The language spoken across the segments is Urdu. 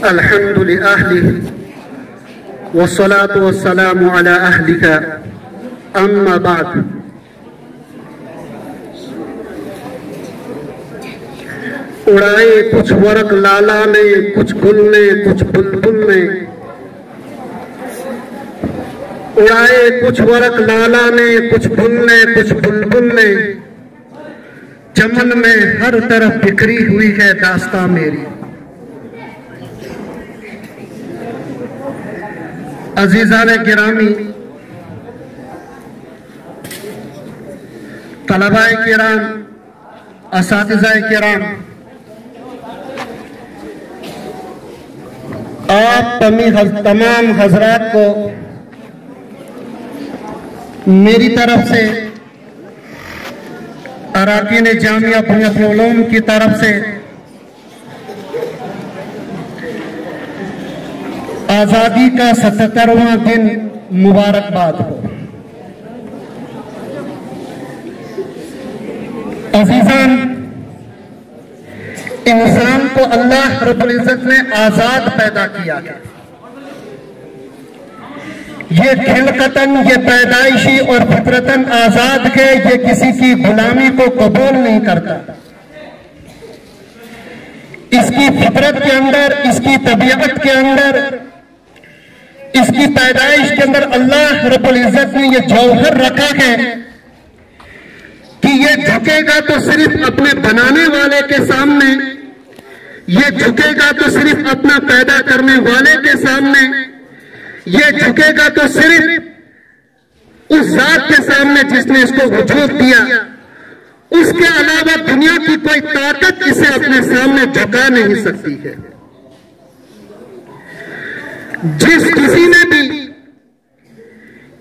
الحمد لأهله والصلاة والسلام على أهلك أما بعد. اڑائے کچھ ورق لالا نے، کچھ گل نے، کچھ بلبل نے. اڑائے کچھ ورق لالا نے، کچھ گل نے، کچھ بلبل نے. چمن میں ہر طرف بکھری ہوئی ہے داستاں میری. عزیزان گرامی، طلباء کرام، اساتذہ کرام، آپ تمام حضرات کو میری طرف سے، اراکین جامعہ بنیت العلوم کی طرف سے آزادی کا 77واں دن مبارکباد ہو. عزیزان، انسان کو اللہ رب العزت نے آزاد پیدا کیا ہے. یہ خلقتاً، یہ پیدائشی اور فطرتاً آزاد ہے. یہ کسی کی غلامی کو قبول نہیں کرتا. اس کی فطرت کے اندر، اس کی طبیعت کے اندر، اس کی پیدائش کے اندر اللہ رب العزت نے یہ جوہر رکھا ہے کہ یہ جھکے گا تو صرف اپنے بنانے والے کے سامنے، یہ جھکے گا تو صرف اپنا پیدا کرنے والے کے سامنے، یہ جھکے گا تو صرف اس ذات کے سامنے جس نے اس کو وجود دیا. اس کے علاوہ دنیا کی کوئی طاقت اسے اپنے سامنے جھکا نہیں سکتی ہے. جس کسی نے بھی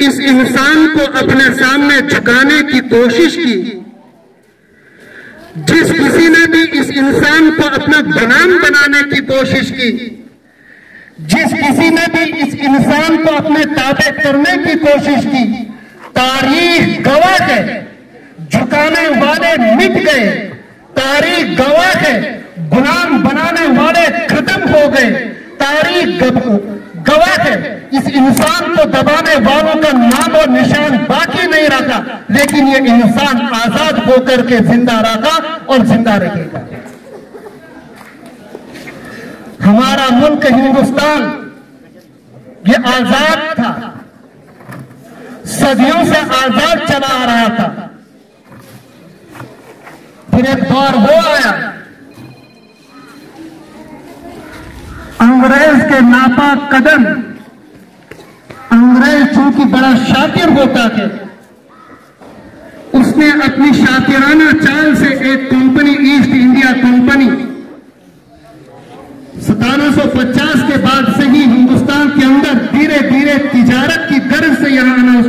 اس انسان کو اپنے سامنے جھکانے کی کوشش کی، جس کسی نے بھی اس انسان کو اپنا غلام بنانے کی کوشش کی، جس کسی نے بھی اس انسان کو اپنے تابع کرنے کی کوشش کی، تاریخ گواہ ہے جھکانے والے مٹ گئے. تاریخ گواہ ہے غلام بنانے والے ختم ہو گئے. تاریخ گواہ ہے اس انسان کو دبانے والوں کا نام و نشان باقی نہیں رکھا. لیکن یہ انسان آزاد ہو کر کے زندہ رہا اور زندہ رہے گا. ہمارا ملک ہندوستان یہ آزاد تھا، صدیوں سے آزاد چلا آ رہا تھا. پھر ایک دور وہ آیا، انگریز کے ناپاک قدم. انگریز چونکہ بڑا شاطر ہوتا ہے، اس نے اپنی شاطرانہ چال سے ایک کمپنی، ایسٹ انڈیا کمپنی، 1750 کے بعد سے ہی ہندوستان کے اندر دھیرے دھیرے تجارت کی غرض سے یہاں آنا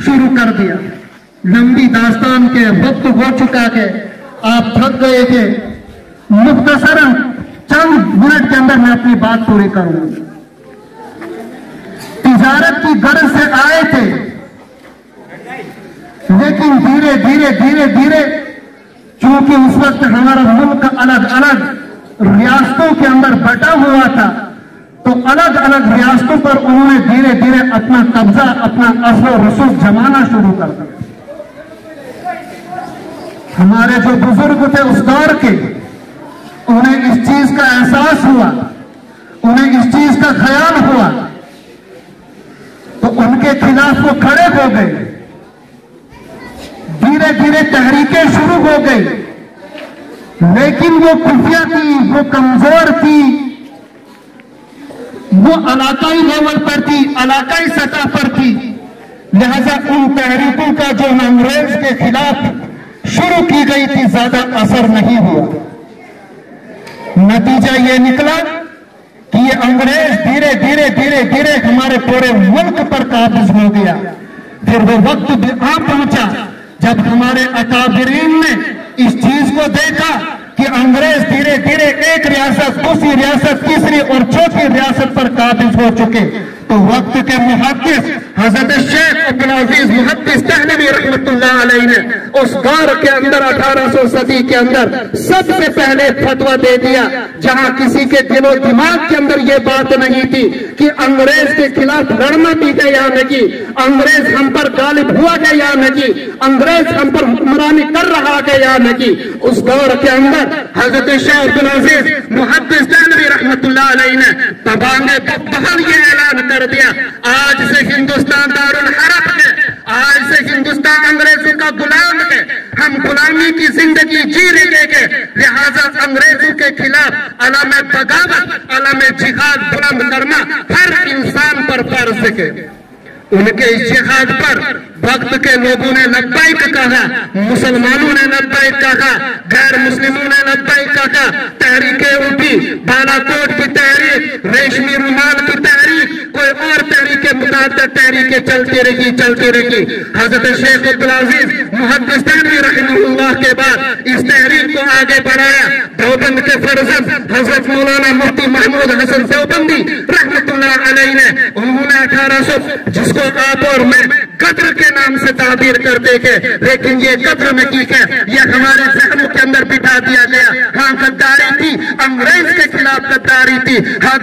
شروع کر دیا. لمبی داستان کے وقت ہو چکا ہے، آپ تھک گئے تھے. مختصراً چند منٹ کے اندر میں اپنی بات پوری کروں گا. تجارت کی غرض سے آئے تھے، لیکن دھیرے دھیرے دھیرے دھیرے چونکہ اس وقت ہمارا ملک الگ الگ ریاستوں کے اندر بٹا ہوا تھا، تو الگ الگ ریاستوں پر انہوں نے دھیرے دھیرے اپنا قبضہ، اپنا اثر و رسوخ جمانا شروع کر دیا. ہمارے جو بزرگ تھے اس دور کے، انہیں اس چیز کا احساس ہوا، انہیں اس چیز کا خیال ہوا، تو ان کے خلاف وہ کھڑے ہو گئے. دھیرے دھیرے تحریکیں شروع ہو گئی، لیکن وہ خفیہ تھی، وہ کمزور تھی، وہ علاقائی لیول پر تھی، علاقائی سطح پر تھی. لہذا ان تحریکوں کا جو انگریز کے خلاف شروع کی گئی تھی زیادہ اثر نہیں ہوا. نتیجہ یہ نکلا کہ یہ انگریز دھیرے دھیرے دھیرے دھیرے ہمارے پورے ملک پر قابض ہو گیا. پھر وہ وقت بھی آ پہنچا جب ہمارے اکابرین نے اس چیز کو دیکھا کہ انگریز دھیرے دھیرے ایک ریاست، دوسری ریاست، تیسری اور چوتھی ریاست پر قابض ہو چکے. تو وقت کے محدث حضرت شیخ عبدالعزیز محدث دہلوی رحمت اللہ علیہ نے اس دور کے اندر 1800 صدی کے اندر سب سے پہلے فتویٰ دے دیا، جہاں کسی کے دل و دماغ کے اندر یہ بات نہیں تھی کہ انگریز کے خلاف لڑنا بھی ہے یا نہیں، انگریز ہم پر غالب ہوا ہے یا نہیں، انگریز ہم پر حکمرانی کر رہا ہے یا نہیں۔ اس دور کے اندر حضرت شیخ عبدالعزیز محدث دہلوی رحمت اللہ علیہ نے تبانگ بہل یہ اعلان کر دیا، آج سے ہندوستان دارالحرب ہے، آج سے ہندوستان انگریزوں کا غلام ہے، ہم غلامی کی زندگی جی رہے ہیں، لہذا انگریزوں کے خلاف علم بغاوت، علم جہاد بلند کرنا ہر انسان پر فرض ہے۔ ان کے اس جہاد پر وقت کے لوگوں نے لبیک کہا، مسلمانوں نے لبیک کہا، غیر مسلموں نے لبیک کہا، تحریکیں اٹھی، بالا کوٹ کی تحریک، ریشمی رومال کی تحریک، کوئی اور تحریکیں، متعدد تحریکیں چلتی رہی۔ حضرت شیخ عبدالعزیز محدث دہلوی رحمہ اللہ کے بعد اس تحریک کو آگے بڑھایا۔ دیوبند کے فرزند حضرت مولانا مفتی محمود حسن دیوبندی رحمت اللہ علیہ نے، انہوں نے 1800 جس کو آپ اور میں قدر کے نام سے تعبیر کرتے ہیں، لیکن یہ قدر نہیں ہے، یہ ہمارے ذہنوں کے اندر بٹھا دیا گیا۔ ہاں غداری تھی، انگریز کے خلاف غداری تھی، ہاں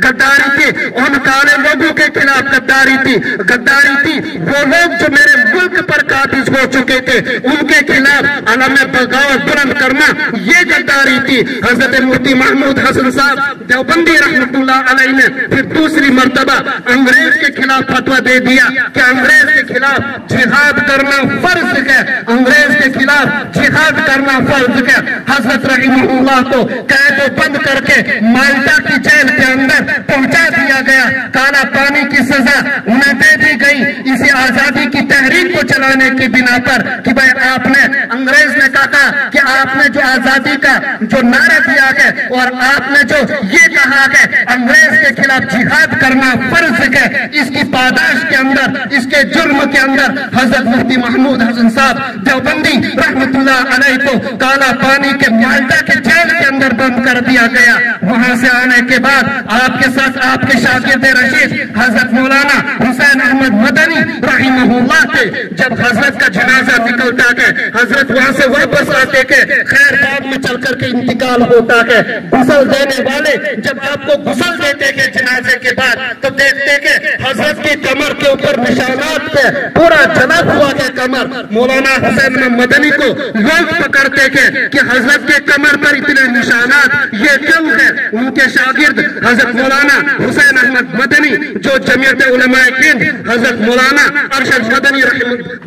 غداری تھی، ان کالے لوگوں کے خلاف غداری تھی، غداری تھی وہ لوگ جو میرے ملک پر قابض ہو چکے تھے، ان کے خلاف علم بغاوت بلند کرنا یہ غداری تھی۔ حضرت مفتی محمود حسن صاحب دیوبندی رحمت اللہ علیہ نے پھر دوسری مرتبہ انگریز کے خلاف فتویٰ دے دیا کہ انگریز کے خلاف جہاد کرنا فرض ہے، انگریز کے خلاف جہاد کرنا فرض ہے۔ حضرت رحمہ اللہ کو قید و بند کر کے مالٹا کی جیل کے اندر پہنچا دیا گیا، کالا پانی کی سزا انہیں دے دی گئی، اسی آزادی کی تحریک کو چلانے کی بنا پر کہ بھائی آپ نے، انگریز نے کہا کہ آپ نے جو آزادی کا جو نعرہ دیا ہے اور آپ نے جو یہ کہا ہے انگریز کے خلاف جہاد کرنا فرض ہے، اس کی پاداش کے اندر، اس کے جرم کے اندر حضرت مفتی محمود حسن صاحب دیوبندی رحمت اللہ علیہ کو کالا پانی کے مالٹا کے جیل کے اندر بند کر دیا گیا۔ وہاں سے آنے کے بعد آپ کے ساتھ آپ کے شاگرد رشید حضرت مولانا حسین احمد مدنی رحمہ اللہ کے جب حضرت کا جنازہ نکلتا ہے، حضرت وہاں سے واپس آتے کہ خیر باب میں چل کر کے انتقال ہوتا ہے، غسل دینے والے جب آپ کو غسل دیتے کہ جنازے کے بعد تو دیکھتے کہ حضرت کی کمر کے اوپر نشانات پہ پورا جلا ہوا ہے کمر۔ مولانا حسین احمد مدنی کو لوگ پکڑتے کہ حضرت کے کمر پر اتنے نشانات یہ کیوں ہے؟ ان کے شاگرد حضرت مولانا حسین احمد مدنی جو جمعیت علماء ہند حضرت مولانا ارشد مدنی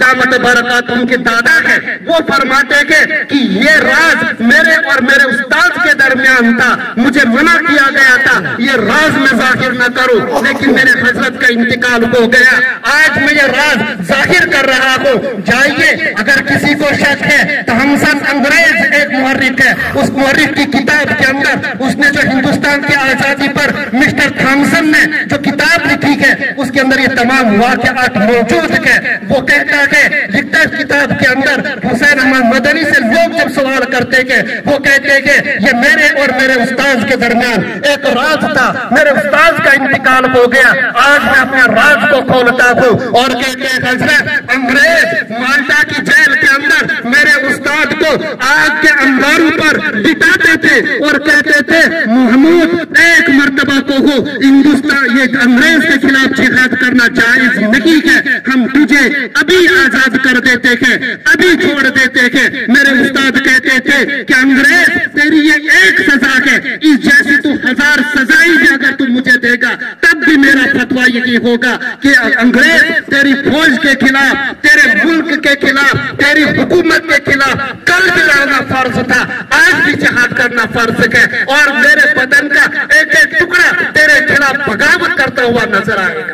دامت برکات ان کے دادا ہے، وہ فرماتے کہ یہ راز میرے اور میرے استاد کے درمیان تھا، مجھے منع کیا گیا تھا یہ راز میں ظاہر نہ کروں، لیکن میرے حضرت کا انتقال ہو گیا، آج میں یہ راز ظاہر کر رہا ہوں۔ جائیے اگر کسی کو شک ہے تو ہمسن انگریز ایک محرک ہے، اس محرک کی کتاب کے اندر اس نے جو ہندوستان کی آزادی پر مسٹر تھامسن نے جو کتاب لکھی ہے اس کے اندر یہ تمام واقعات موجود ہے۔ وہ کہتا ہے، لکھتا ہے کتاب کے اندر، حسین احمد مدنی سے لوگ جب سوال کرتے کہ وہ کہتے کہ یہ میرے اور میرے استاد کے درمیان ایک راز تھا، میرے استاد کا انتقال ہو گیا، آج میں اپنے راز کو کھولتا ہوں، اور کہتے ہیں حضرت انگریز مالٹا کی جیل کے اندر میرے استاد کو آگ کے انباروں پر بٹاتے تھے اور کہتے تھے محمود ایک مرتبہ کو ہو ہندوستان یہ انگریز کے خلاف جہاد کرنا جائز نہیں ہے، ہم تجھے ابھی آزاد کر دیتے ہیں، ابھی چھوڑ دیتے ہیں۔ میرے استاد کہتے تھے کہ انگریز تیری یہ ایک سزا ہے، اس جیسی تو 1000 سزائیں بھی اگر تو مجھے دے گا تب بھی میرا فتویٰ یہی ہوگا کہ انگریز تیری فوج کے خلاف، تیرے ملک کے خلاف، تیری حکومت کے خلاف کل بھی لڑنا فرض تھا، آج بھی جہاد کرنا فرض ہے، اور میرے بدن کا ایک ایک ٹکڑا تیرے خلاف بغاوت کرتا ہوا نظر آئے گا۔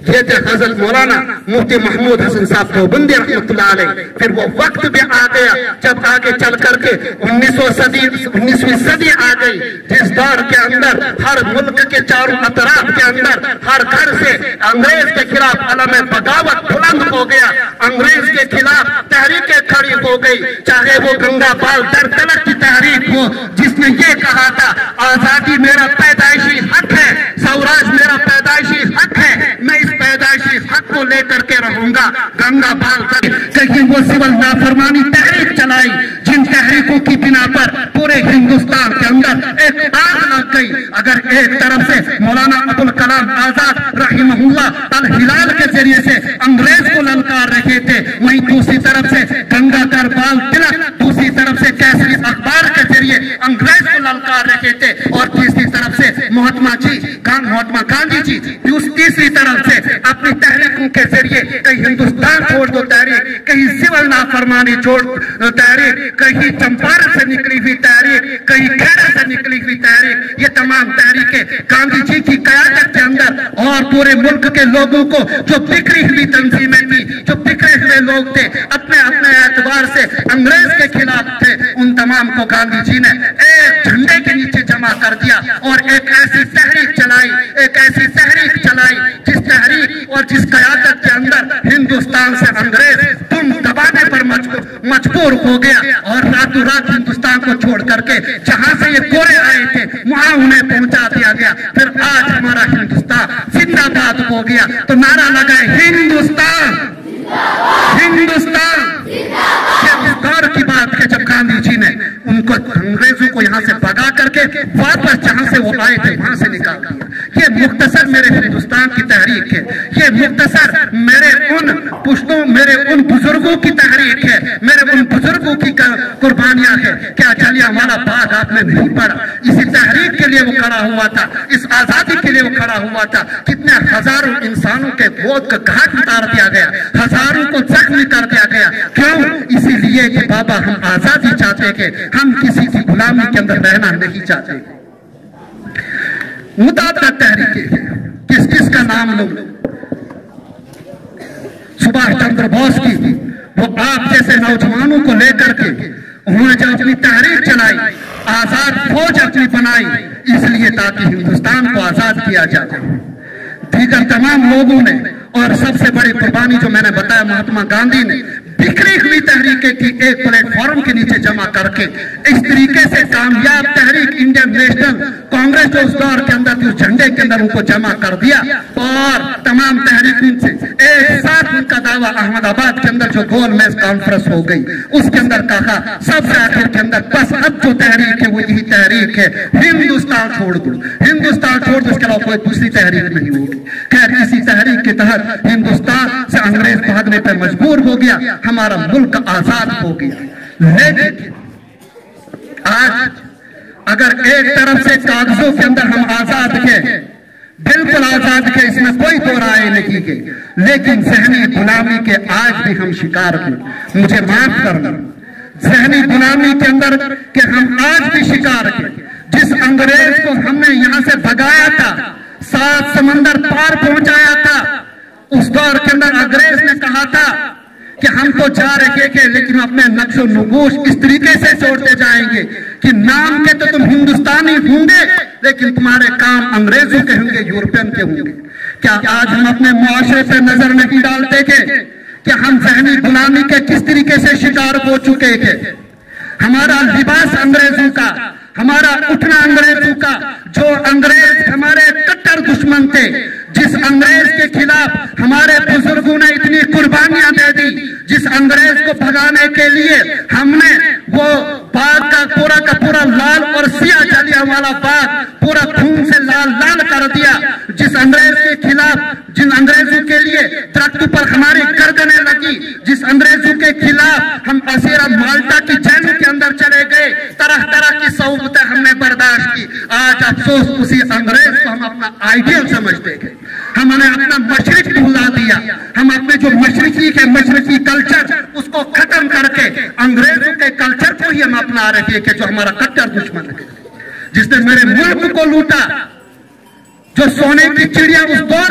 یہ تھے حضرت مولانا مفتی محمود حسن صاحب دیوبندی رحمۃ اللہ علیہ. پھر وہ وقت بھی آ گیا جب آگے چل کر کے 19ویں صدی آ گئی، جس دور کے اندر ہر ملک کے چاروں اطراف کے اندر ہر گھر سے انگریز کے خلاف علم بغاوت بلند ہو گیا، انگریز کے خلاف تحریکیں کھڑی ہو گئی، چاہے وہ گنگا پال در تلک کی تحریک ہو جس نے یہ کہا تھا آزادی میرا پیدائشی حق ہے، سوراج میرا پیدائشی حق ہے، میں اس پیدائشی حق کو لے کر کے رہوں گا. گنگا پال تک کہیں وہ سول نافرمانی تحریک چلائی جن تحریکوں کی بنا پر پورے ہندوستان کے اندر ایک آگ لگ گئی. اگر ایک طرف سے مولانا ابوالکلام آزاد رحمہ اللہ الہلال کے ذریعے سے انگریز کو للکار رہے تھے، وہیں دوسری طرف سے گنگادھر بال تلک دوسری طرف سے کیسری اخبار کے ذریعے انگریز کو للکار رہے تھے، اور تیسری طرف سے مہاتما گاندھی جی تیسری طرف سے اپنی تحریکوں کے ذریعے کہیں ہندوستان چھوڑ دو تحریک، کہیں سول نافرمانی چھوڑ دو تحریک، کہیں چمپارن سے نکلی ہوئی تحریک، کہیں کھیڑا سے نکلی ہوئی تحریک، یہ تمام تحریکیں گاندھی جی کی قیادت کے اندر اور پورے ملک کے لوگوں کو جو بکھری ہوئی تنظیمیں تھی، جو بکھرے ہوئے لوگ تھے، اپنے اعتبار سے انگریز کے خلاف تھے، ان تمام کو گاندھی جی نے ایک جھنڈے کے نیچے جمع کر دیا اور ایک ایسی تحریک چلائی جس تحریک اور جس قیادت کے اندر ہندوستان سے انگریز تم دبانے پر مجبور ہو گیا، اور راتوں رات ہندوستان کو چھوڑ کر کے جہاں سے یہ گورے آئے تھے وہاں انہیں پہنچا دیا گیا. پھر آج ہمارا ہندوستان زندہ باد ہو گیا، تو نعرہ لگائے ہندوستان ہندوستان. اس دور کی بات ہے جب گاندھی جی نے ان کو انگریزوں کو یہاں سے بھگا کر کے واپس جہاں سے وہ آئے تھے وہاں سے نکال دیا. یہ مختصر میرے ہندوستان کی تحریک ہے، یہ مختصر میرے ان بزرگوں کی تحریک ہے، میرے ان بزرگوں کی قربانیاں ہیں. کیا جلیانوالہ باغ آپ نے نہیں پڑھا؟ اسی تحریک کے لیے وہ کھڑا ہوا تھا، اس آزادی کے لیے وہ کھڑا ہوا تھا. کتنے ہزاروں انسانوں کے موت کا گھاٹ اتار دیا گیا، ہزاروں کو زخمی کر دیا گیا. کیوں؟ اسی لیے کہ بابا ہم آزادی چاہتے کہ ہم کسی کی غلامی کے اندر رہنا نہیں چاہتے. متعدد تحریکیں ہیں، کس کا نام لوں؟ سبھاش چندر بوس کی، وہ آپ جیسے نوجوانوں کو لے کر کے انہوں نے جب اپنی تحریک چلائی، آزاد فوج اپنی بنائی، اس لیے تاکہ ہندوستان کو آزاد کیا جائے. دیگر تمام لوگوں نے، اور سب سے بڑی قربانی جو میں نے بتایا مہاتما گاندھی نے، بکھری ہوئی تحریکیں کی ایک پلیٹ فارم کے نیچے جمع کر کے اس طریقے سے کامیاب تحریک انڈین نیشنل کانگریس جو اس دور کے اندر تھی، اس جھنڈے کے اندر ان کو جمع کر دیا، اور تمام تحریکوں سے ایک ساتھ ان کا دعویٰ احمد آباد کے اندر جو گول میز کانفرنس ہو گئی، اس کے اندر کہا سب سے آخر کے اندر بس اب جو تحریک ہے وہ یہی تحریک ہے، ہندوستان چھوڑ دو، ہندوستان چھوڑ دو، اس کے علاوہ کوئی دوسری تحریک نہیں ہوگی. خیر اسی تحریک کے تحت ہندوستان سے انگریز بھاگنے پر مجبور ہو گیا، ہمارا ملک آزاد ہو گیا. لیکن آج اگر ایک طرف سے کاغذوں کے اندر ہم آزاد تھے، بالکل آزاد تھے، اس میں کوئی دو رائے نہیں ہے، لیکن ذہنی غلامی کے آج بھی ہم شکار ہیں. مجھے معاف کرنا، ذہنی غلامی کے اندر کہ ہم آج بھی شکار ہیں. جس انگریز کو ہم نے یہاں سے بھگایا تھا، 7 سمندر پار پہنچایا تھا، اس دور کے اندر انگریز نے کہا تھا کہ ہم تو جا رہے ہیں لیکن اپنے نقش و نقوش اس طریقے سے چھوڑتے جائیں گے کہ نام کے تو تم ہندوستانی ہوں گے لیکن تمہارے کام انگریزوں کے ہوں گے، یورپین کے ہوں گے. کیا آج ہم اپنے معاشرے پہ نظر نہیں ڈالتے کہ ہم ذہنی غلامی کے کس طریقے سے شکار ہو چکے ہیں؟ ہمارا لباس انگریزوں کا، ہمارا اٹھنا انگریزوں کا، جو انگریز ہمارے کٹر دشمن تھے، جس انگریز کے خلاف ہمارے بزرگوں نے اتنی قربانیاں دے دی، جس انگریز کو بھگانے کے لیے ہم نے وہ باغ کا پورا لال اور سیاہ جلیانوالہ باغ پورا خون سے لال کر دیا، جس انگریز کے خلاف، جن انگریزوں کے لیے درختوں پر ہماری گردنیں لگی، جس انگریزوں کے خلاف ہم اسیرہ مالٹا کی جیلوں کے اندر چلے گئے، طرح طرح کی صعوبتیں ہم نے برداشت کی. آج افسوس اسی انگریز کو ہم اپنا آئیڈیل سمجھتے ہیں، ہم نے اپنا مشرق بھلا دیا، ہم اپنے جو مشرقی کلچر اس کو ختم کر کے انگریزوں کے کلچر کو ہی ہم اپنا رہے ہیں کہ جو ہمارا کٹر دشمن ہے، جس نے میرے ملک کو لوٹا، جو سونے کی چڑیا اس دور